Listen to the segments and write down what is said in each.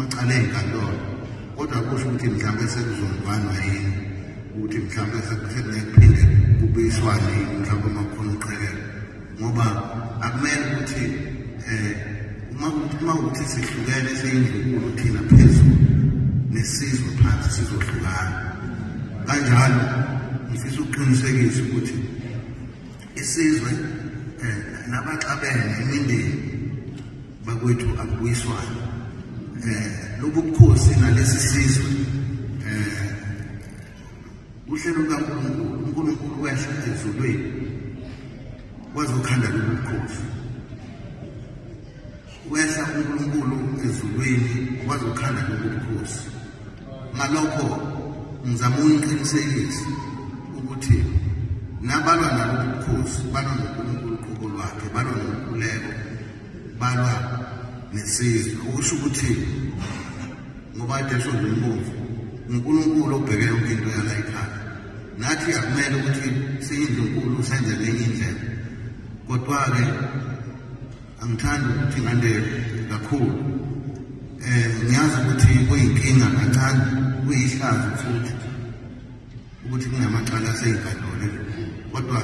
amacala enkantolo kodwa kusho ukuthi mhlawumbe sekuzozwanwa yini ukuthi mhlawumbe sekuphinde kubuyiswane yini mhlawumbe uma kukhona uqhekelo ngoba akumele ukuthi uma ukuthi sihlukene seyindlunkulu thina phezulu nesizwe phansi sizohlukana kanjalo ngifisa ukuqinisekisa ukuthi isizwe nabaxabene imindeni bakwethu akubuyiswane lobu bukhosi nalesi sizwe uhlelo kaNkulunkulu wehla ezulwini wazokhanda lobu bukhosi wehla uNkulunkulu ezulwini wazokhanda lobu bukhosi ngalokho ngizama ukuqinisekisa ukuthi nabalwa nalobu bukhosi balwa noNkulunkulu uqobo lwakhe balwa nenkululeko balwa nesizwe okusho ukuthi ngoba idesho lembomvu uNkulunkulu obheke yonke into yala ekhaya nathi akumele ukuthi siyindlunkulu senze lenye indlela kodwa-ke angithandi ukuthi ngande kakhulu ngiyazi ukuthi kuyinkinga kancane kuyihlazo futhi ukuthi kunamacala aseyinkantolo kodwa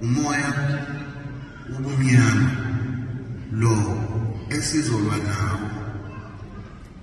umoya wobumnyama lo esizolwa nawo